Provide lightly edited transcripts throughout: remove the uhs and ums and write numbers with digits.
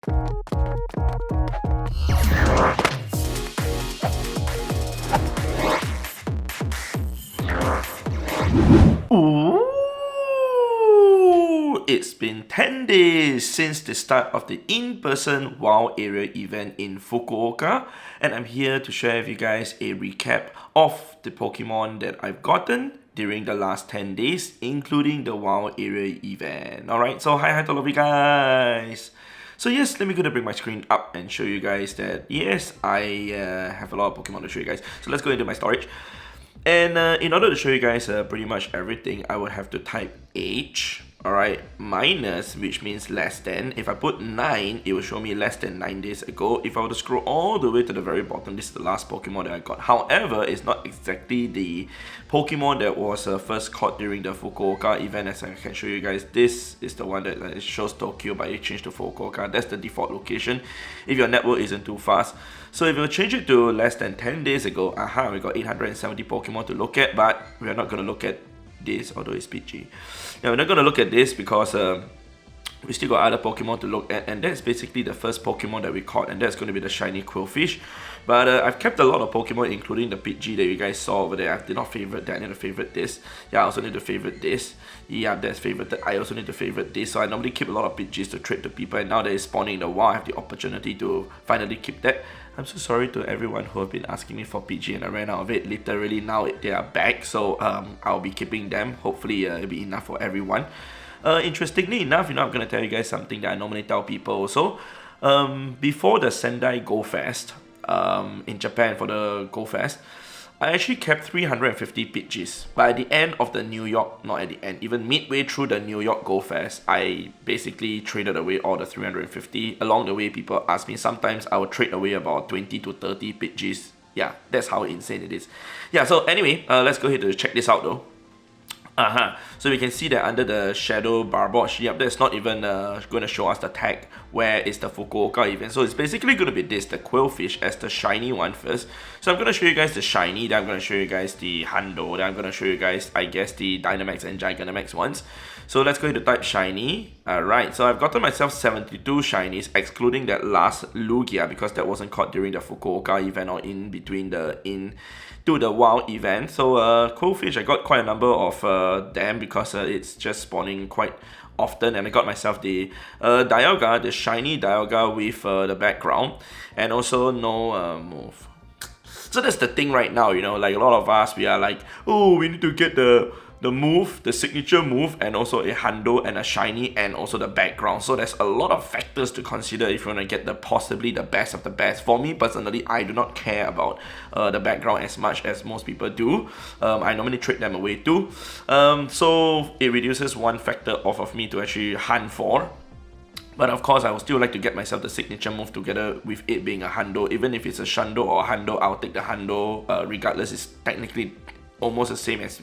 Ooh, it's been 10 days since the start of the in-person WoW area event in Fukuoka, and I'm here to share with you guys a recap of the Pokemon that I've gotten during the last 10 days, including the WoW area event. Alright, so hi to all of you guys. So yes, let me go to bring my screen up and show you guys that yes, I have a lot of Pokemon to show you guys. So let's go into my storage. And in order to show you guys pretty much everything, I would have to type age, alright, minus, which means less than. If I put 9, it will show me less than 9 days ago. If I were to scroll all the way to the very bottom, this is the last Pokemon that I got. However, it's not exactly the Pokemon that was first caught during the Fukuoka event. As I can show you guys, this is the one that it shows Tokyo, but it changed to Fukuoka. That's the default location if your network isn't too fast. So if you change it to less than 10 days ago, we got 870 Pokemon to look at, but we're not going to look at this, although it's PG. Yeah, we're not going to look at this because we still got other Pokemon to look at, and that's basically the first Pokemon that we caught, and that's going to be the shiny Quillfish. But I've kept a lot of Pokemon, including the PG that you guys saw over there. I did not favorite that, I need to favorite this. Yeah, I also need to favorite this. Yeah, that's favorited. I also need to favorite this. So I normally keep a lot of PGs to trade to people, and now that it's spawning in the wild, I have the opportunity to finally keep that. I'm so sorry to everyone who have been asking me for PG and I ran out of it. Literally now they are back, so I'll be keeping them. Hopefully it'll be enough for everyone. Interestingly enough, I'm going to tell you guys something that I normally tell people also. Before the Sendai Go Fest, in Japan for the Go Fest, I actually kept 350 PGs. But at the end of the New York, not at the end, even midway through the New York Go Fest, I basically traded away all the 350. Along the way, people ask me, sometimes I would trade away about 20 to 30 PGs. Yeah, that's how insane it is. Yeah, so anyway, let's go ahead to check this out though. So we can see that under the Shadow Barbosh, yep, that's not even going to show us the tag where is the Fukuoka event. So it's basically going to be this, the Quillfish as the shiny one first. So I'm going to show you guys the shiny, then I'm going to show you guys the Hundo, then I'm going to show you guys, I guess, the Dynamax and Gigantamax ones. So let's go ahead to type shiny. Alright, so I've gotten myself 72 shinies, excluding that last Lugia, because that wasn't caught during the Fukuoka event or in between the to the WoW event. So Quillfish, I got quite a number of them because it's just spawning quite often, and I got myself the Dialga, the shiny Dialga with the background, and also no move. So that's the thing right now, like a lot of us, we are like, oh, we need to get the move, the signature move, and also a Hundo and a shiny, and also the background. So there's a lot of factors to consider if you want to get possibly the best of the best. For me personally, I do not care about the background as much as most people do. I normally trade them away too. So it reduces one factor off of me to actually hunt for. But of course, I would still like to get myself the signature move together with it being a Hundo. Even if it's a Shundo or a Hundo, I'll take the Hundo regardless. It's technically almost the same as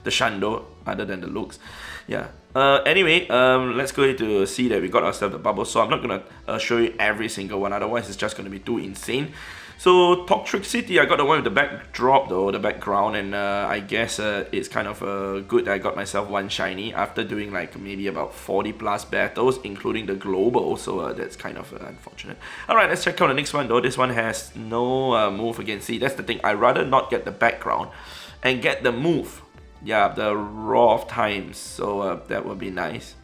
the Shundo, other than the looks. Yeah. Anyway, let's go to see that we got ourselves the bubble. So I'm not gonna show you every single one, otherwise it's just gonna be too insane. So Toxtricity, I got the one with the backdrop though, the background, and I guess it's kind of good that I got myself one shiny after doing like maybe about 40 plus battles, including the global, so that's kind of unfortunate. Alright, let's check out the next one though. This one has no move again. See, that's the thing, I'd rather not get the background and get the move. Yeah, the Raw of Times, so that would be nice.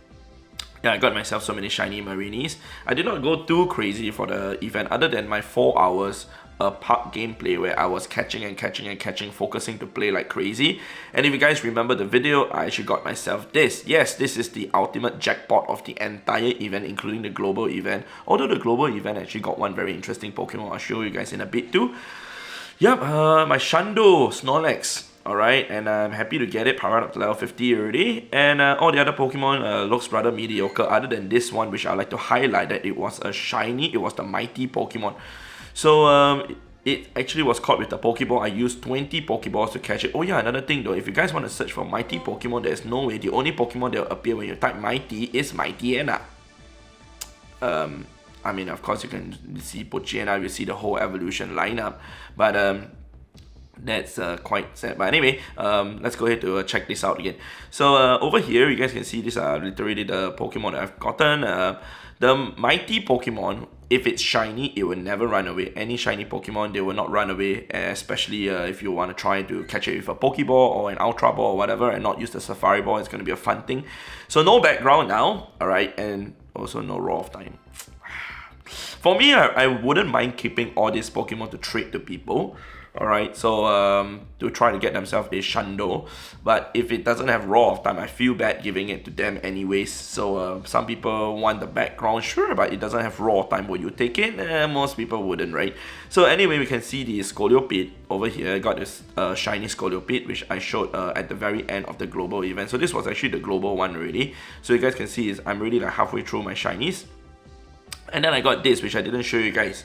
Yeah, I got myself so many shiny Marinis. I did not go too crazy for the event other than my 4 hours park gameplay where I was catching and catching and catching, focusing to play like crazy. And if you guys remember the video, I actually got myself this. Yes, this is the ultimate jackpot of the entire event, including the global event. Although the global event actually got one very interesting Pokemon I'll show you guys in a bit too. Yep, my Shundo Snorlax. Alright, and I'm happy to get it, powered up to level 50 already. And all the other Pokemon looks rather mediocre, other than this one, which I like to highlight that it was a shiny, it was the Mighty Pokemon. So it actually was caught with the Pokeball. I used 20 Pokeballs to catch it. Oh yeah, another thing though, if you guys want to search for Mighty Pokemon, there's no way. The only Pokemon that will appear when you type Mighty is Mightyena. I mean, of course you can see Pokémon, you see the whole evolution lineup, but That's quite sad. But anyway, let's go ahead to check this out again. So over here, you guys can see these are literally the Pokemon that I've gotten. The mighty Pokemon, if it's shiny, it will never run away. Any shiny Pokemon, they will not run away, especially if you want to try to catch it with a Pokeball or an Ultra Ball or whatever and not use the Safari Ball. It's going to be a fun thing. So no background now, alright, and also no Raw of Time. For me, I wouldn't mind keeping all these Pokemon to trade to people. Alright, so to try to get themselves a Shundo. But if it doesn't have Raw of Time, I feel bad giving it to them anyways. So some people want the background, sure, but it doesn't have Raw of Time. Would you take it? Most people wouldn't, right? So anyway, we can see the Scolipede over here. I got this shiny Scolipede, which I showed at the very end of the global event. So this was actually the global one already. So you guys can see is I'm really like halfway through my shinies. And then I got this, which I didn't show you guys.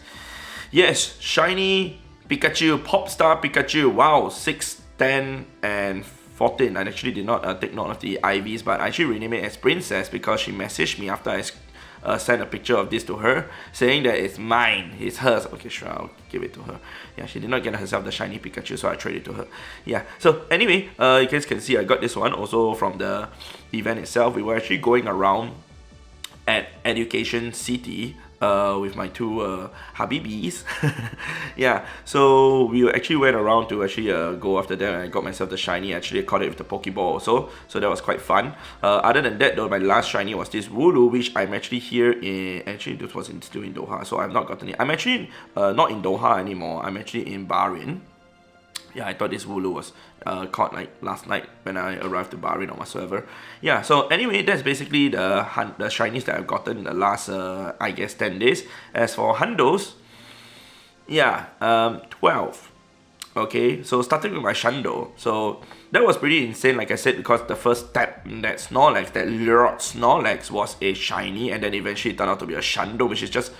Yes, shiny Pikachu, Popstar Pikachu. Wow, 6, 10, and 14. I actually did not take note of the IVs, but I actually renamed it as Princess because she messaged me after I sent a picture of this to her, saying that it's mine, it's hers. Okay, sure, I'll give it to her. Yeah, she did not get herself the shiny Pikachu, so I traded it to her. Yeah, so anyway, you guys can see I got this one also from the event itself. We were actually going around at Education City with my two Habibis. Yeah, so we actually went around to actually go after them, and I got myself the shiny. Actually, I caught it with the Pokeball also, so that was quite fun. Other than that though, my last shiny was this Wooloo, which I'm actually here in, actually this was still in Doha, so I've not gotten it. I'm actually not in Doha anymore, I'm actually in Bahrain. Yeah, I thought this Wooloo was caught like last night when I arrived to Bahrain or whatsoever. Yeah, so anyway, that's basically the shinies that I've gotten in the last, I guess, 10 days. As for Hundos, yeah, 12. Okay, so starting with my Shundo. So that was pretty insane, like I said, because the first step, that Snorlax, that Lurot Snorlax was a shiny, and then eventually it turned out to be a Shundo, which is just...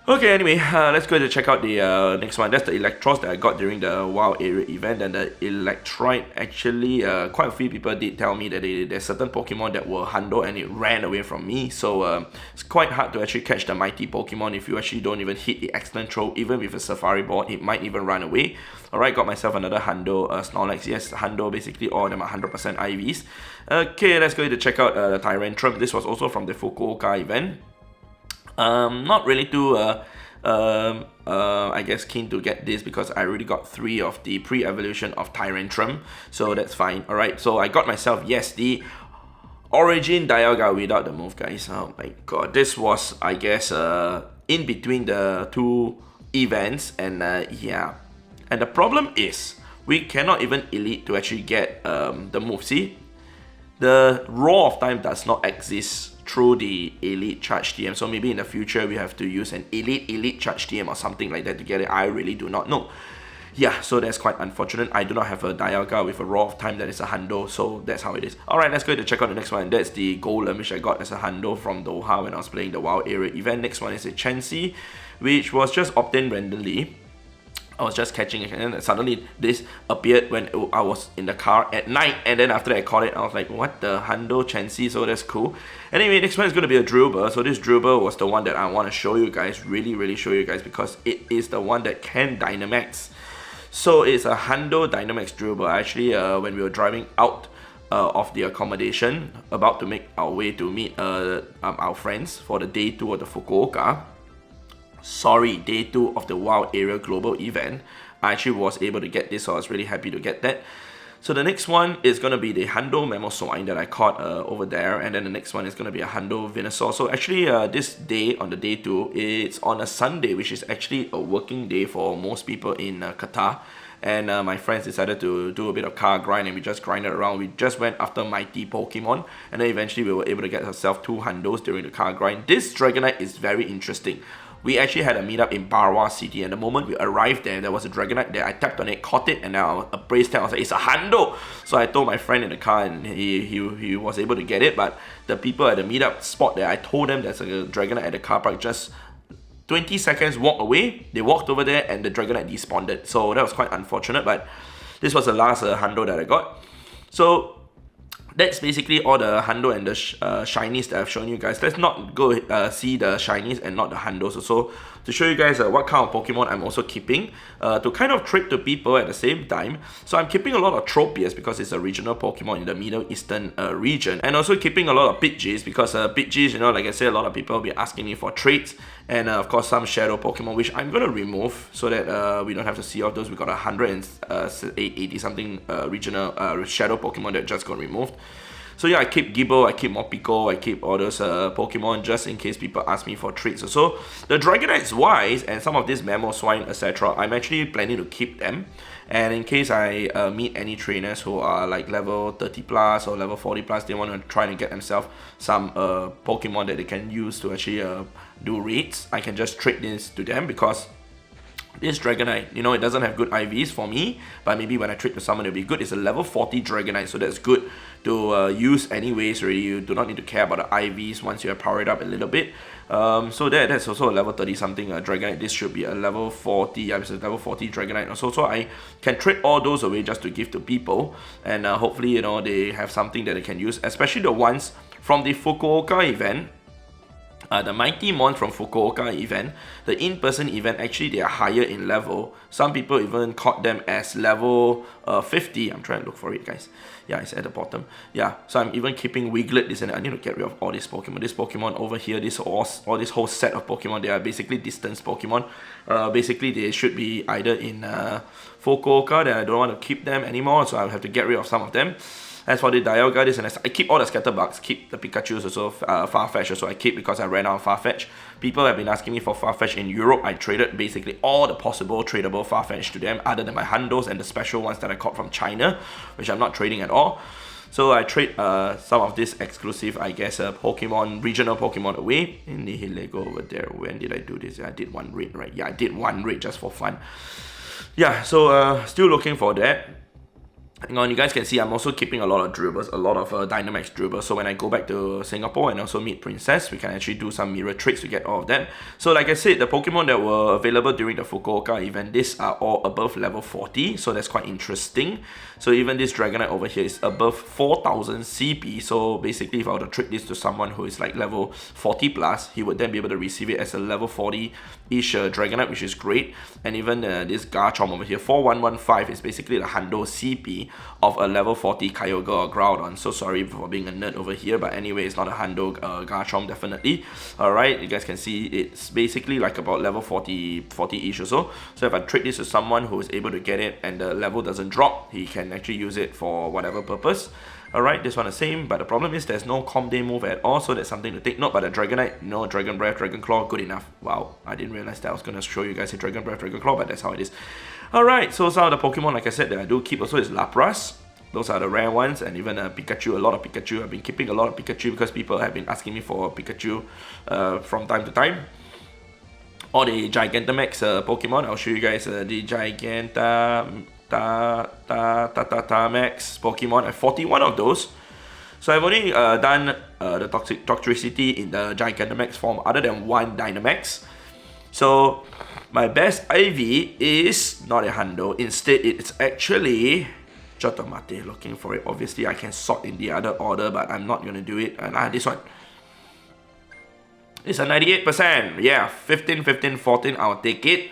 Okay, anyway, let's go to check out the next one. That's the Electros that I got during the WoW area event. And the Electrite, actually, quite a few people did tell me that there's certain Pokemon that were Hundo and it ran away from me. So it's quite hard to actually catch the mighty Pokemon if you actually don't even hit the excellent throw. Even with a Safari Ball, it might even run away. Alright, got myself another Hundo Snorlax. Yes, Hundo, basically all of them are 100% IVs. Okay, let's go to check out the Tyrantrum. This was also from the Fukuoka event. Not really too I guess keen to get this because I already got 3 of the pre-evolution of Tyrantrum, so that's fine. Alright, so I got myself, yes, the Origin Dialga without the move, guys. Oh my god, this was, I guess, in between the 2 events, and yeah. And the problem is, we cannot even elite to actually get the move. See, the Raw of Time does not exist through the Elite Charge TM, so maybe in the future we have to use an Elite Charge TM or something like that to get it. I really do not know. Yeah, so that's quite unfortunate. I do not have a Dialga with a Raw of Time that is a Hundo, so that's how it is. Alright, let's go to check out the next one. That's the Golem, which I got as a Hundo from Doha when I was playing the WoW area event. Next one is a Chansey, which was just obtained randomly. I was just catching it, and then suddenly this appeared when I was in the car at night, and then after that I caught it, I was like, what the Hundo Chansey, so that's cool. Anyway, next one is going to be a Drillbur. So this Drillbur was the one that I want to show you guys, really show you guys, because it is the one that can Dynamax. So it's a Hundo Dynamax Drillbur. Actually, when we were driving out of the accommodation, about to make our way to meet our friends for the day 2 of the Fukuoka, day 2 of the WoW area global event, I actually was able to get this, so I was really happy to get that. So the next one is going to be the Hundo Mamoswine that I caught over there, and then the next one is going to be a Hundo Venusaur. So actually this day, on the day 2, it's on a Sunday, which is actually a working day for most people in Qatar. And my friends decided to do a bit of car grind, and we just grinded around. We just went after mighty Pokemon, and then eventually we were able to get ourselves 2 Hundos during the car grind. This Dragonite is very interesting. We actually had a meetup in Barwa City, and the moment we arrived there was a Dragonite there. I tapped on it, caught it, and now a brace tag. I was like, it's a Hundo! So I told my friend in the car, and he was able to get it, but the people at the meetup spot there, I told them there's a Dragonite at the car park, just 20 seconds walk away. They walked over there, and the Dragonite despawned. So that was quite unfortunate, but this was the last Hundo that I got. So that's basically all the Hundo and the shinies that I've shown you guys. Let's not go see the shinies and not the Hundos also, to show you guys what kind of Pokemon I'm also keeping to kind of trade to people at the same time. So I'm keeping a lot of Tropius because it's a regional Pokemon in the Middle Eastern region, and also keeping a lot of Pidgeys because Pidgeys, you know, like I said, a lot of people will be asking me for trades, and of course some Shadow Pokemon which I'm gonna remove so that we don't have to see all those. We got 180 something regional Shadow Pokemon that just got removed. So yeah, I keep Gibble, I keep Morpeko, I keep all those Pokemon just in case people ask me for trades. So the Dragonites wise and some of these Mamoswine etc, I'm actually planning to keep them. And in case I meet any trainers who are like level 30 plus or level 40 plus, they want to try and get themselves some Pokemon that they can use to actually do raids, I can just trade this to them, because this Dragonite, you know, it doesn't have good IVs for me, but maybe when I trade to someone it'll be good. It's a level 40 Dragonite, so that's good to use anyways. Really, you do not need to care about the IVs once you have powered up a little bit. So that's also a level 30 something Dragonite. This should be a level 40, it's a level 40 Dragonite also. So I can trade all those away just to give to people, and hopefully, you know, they have something that they can use, especially the ones from the Fukuoka event. The Mighty Mon from Fukuoka event, the in-person event, actually they are higher in level. Some people even caught them as level 50. I'm trying to look for it, guys. Yeah, it's at the bottom. Yeah, so I'm even keeping Wiglet. This, and I need to get rid of all these Pokemon. This Pokemon over here, this all this whole set of Pokemon, they are basically distance Pokemon. Basically, they should be either in Fukuoka, then I don't want to keep them anymore, so I'll have to get rid of some of them. As for the Dialga, this, and I keep all the Scatterbugs, keep the Pikachus also, Farfetch also I keep because I ran out of Farfetch. People have been asking me for Farfetch in Europe. I traded basically all the possible tradable Farfetch to them, other than my Hundos and the special ones that I caught from China, which I'm not trading at all. So I trade some of this exclusive, I guess, Pokemon, regional Pokemon away. In the Lego over there, when did I do this? I did one raid, right? Yeah, I did one raid just for fun. Yeah, so still looking for that. Hang on, you guys can see I'm also keeping a lot of dribbles, a lot of Dynamax dribbles. So when I go back to Singapore and also meet Princess, we can actually do some mirror trades to get all of them. So like I said, the Pokemon that were available during the Fukuoka event, these are all above level 40. So that's quite interesting. So even this Dragonite over here is above 4000 CP. So basically, if I were to trade this to someone who is like level 40 plus, he would then be able to receive it as a level 40-ish Dragonite, which is great. And even this Garchomp over here, 4115, is basically the Hundo CP of a level 40 Kyogre or Groudon. So sorry for being a nerd over here, but anyway, it's not a Hundo Garchomp, definitely. Alright, you guys can see it's basically like about level 40-ish or so. So if I trade this to someone who is able to get it and the level doesn't drop, he can actually use it for whatever purpose. Alright, this one the same, but the problem is there's no Comday move at all, so that's something to take note. But the Dragonite, no Dragon Breath, Dragon Claw, good enough. Wow, I didn't realize that I was going to show you guys a Dragon Breath, Dragon Claw, but that's how it is. Alright, so some of the Pokemon, like I said, that I do keep also is Lapras. Those are the rare ones, and even Pikachu, a lot of Pikachu. I've been keeping a lot of Pikachu because people have been asking me for Pikachu from time to time. Or the Gigantamax Pokemon, I'll show you guys the Gigantamax Pokemon. I have 41 of those. So I've only done the Toxicity in the Gigantamax form other than one Dynamax. So my best IV is not a Hundo. Instead, it's actually Jotomate. Looking for it. Obviously, I can sort in the other order, but I'm not going to do it. This one. It's a 98%. Yeah, 15, 15, 14. I'll take it.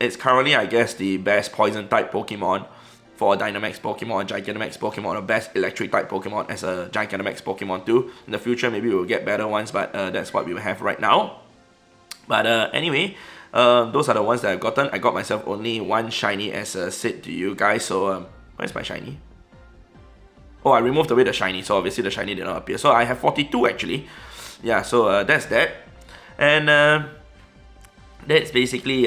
It's currently, I guess, the best poison type Pokemon for Dynamax Pokemon, Gigantamax Pokemon, or best electric type Pokemon as a Gigantamax Pokemon too. In the future, maybe we'll get better ones, but that's what we have right now. But anyway, those are the ones that I've gotten. I got myself only one shiny, as said to you guys. So where's my shiny? Oh, I removed away the shiny, so obviously the shiny did not appear. So I have 42 actually. Yeah, so that's that. And that's basically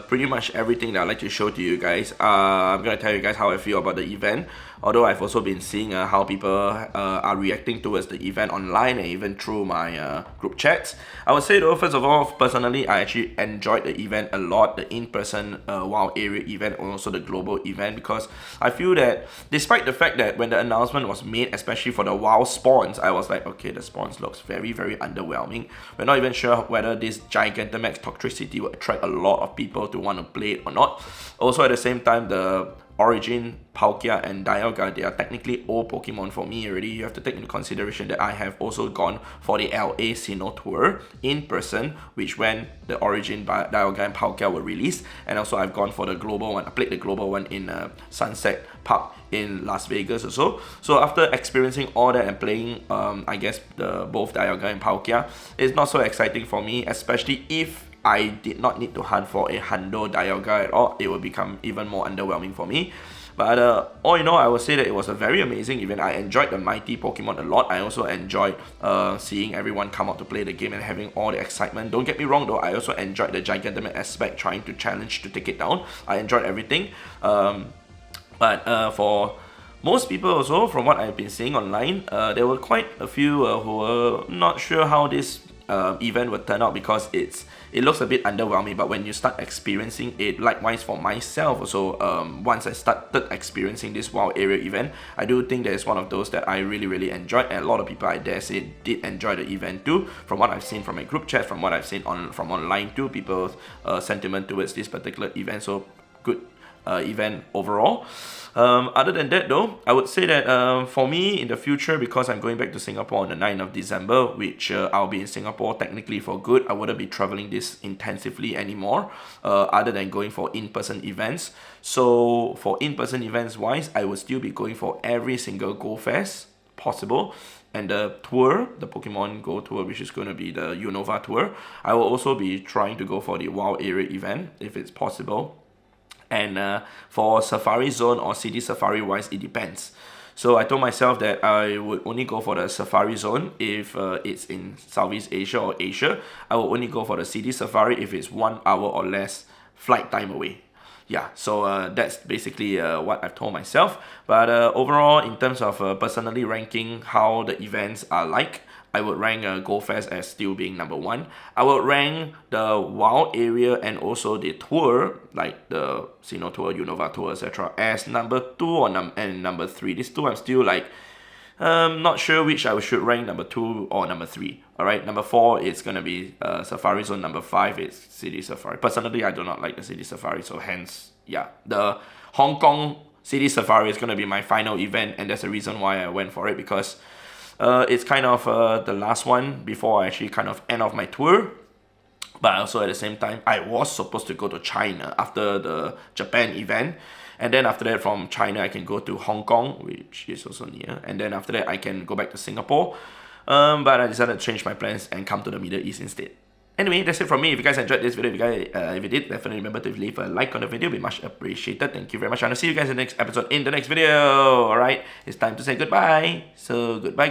pretty much everything that I'd like to show to you guys. I'm going to tell you guys how I feel about the event. Although I've also been seeing how people are reacting towards the event online and even through my group chats. I would say though, first of all, personally, I actually enjoyed the event a lot. The in-person WoW area event and also the global event, because I feel that despite the fact that when the announcement was made, especially for the WoW spawns, I was like, okay, the spawns looks very, very underwhelming. We're not even sure whether this Gigantamax Toxicity will attract a lot of people to want to play it or not. Also at the same time, the Origin, Palkia, and Dialga, they are technically all Pokemon for me already. You have to take into consideration that I have also gone for the LA Sinnoh tour in person, which when the Origin, Dialga, and Palkia were released, and also I've gone for the global one. I played the global one in Sunset Park in Las Vegas also. So after experiencing all that and playing, I guess both Dialga and Palkia, it's not so exciting for me, especially if I did not need to hunt for a Hundo Dialga at all. It will become even more underwhelming for me. But all in all, I would say that it was a very amazing event. I enjoyed the Mighty Pokemon a lot. I also enjoyed seeing everyone come out to play the game and having all the excitement. Don't get me wrong though, I also enjoyed the Gigantamax aspect, trying to challenge to take it down. I enjoyed everything. But for most people also, from what I've been seeing online, there were quite a few who were not sure how this event would turn out, because it looks a bit underwhelming. But when you start experiencing it, likewise for myself also, once I started experiencing this WoW area event, I do think that it's one of those that I really enjoyed, and a lot of people, I dare say, did enjoy the event too. From what I've seen from my group chat, from what I've seen from online too, people's sentiment towards this particular event. So good event overall. Other than that though, I would say that for me in the future, because I'm going back to Singapore on the 9th of December, which I'll be in Singapore technically for good. I wouldn't be traveling this intensively anymore, other than going for in-person events. So for in-person events wise, I would still be going for every single Go Fest possible. And the tour, the Pokemon GO tour, which is going to be the Unova tour, I will also be trying to go for the WoW area event if it's possible. And for Safari Zone or City Safari wise, it depends. So I told myself that I would only go for the Safari Zone if it's in Southeast Asia or Asia. I will only go for the City Safari if it's 1 hour or less flight time away. Yeah, so that's basically what I've told myself. But overall, in terms of personally ranking how the events are like, I would rank GoFest as still being number 1. I would rank the WoW area and also the tour, like the Sinnoh tour, Unova tour, etc., as number 2 and number 3. These two I'm still like, not sure which I should rank number 2 or number 3. Alright, number 4 is gonna be Safari Zone. Number 5 is City Safari. Personally, I do not like the City Safari, so hence, yeah, the Hong Kong City Safari is gonna be my final event, and that's the reason why I went for it, because it's kind of the last one before I actually kind of end off my tour. But also at the same time, I was supposed to go to China after the Japan event. And then after that, from China, I can go to Hong Kong, which is also near. And then after that, I can go back to Singapore. But I decided to change my plans and come to the Middle East instead. Anyway, that's it from me. If you guys enjoyed this video, if you did, definitely remember to leave a like on the video. It'd be much appreciated. Thank you very much. And I'll see you guys in the next episode in the next video. Alright, it's time to say goodbye. So goodbye.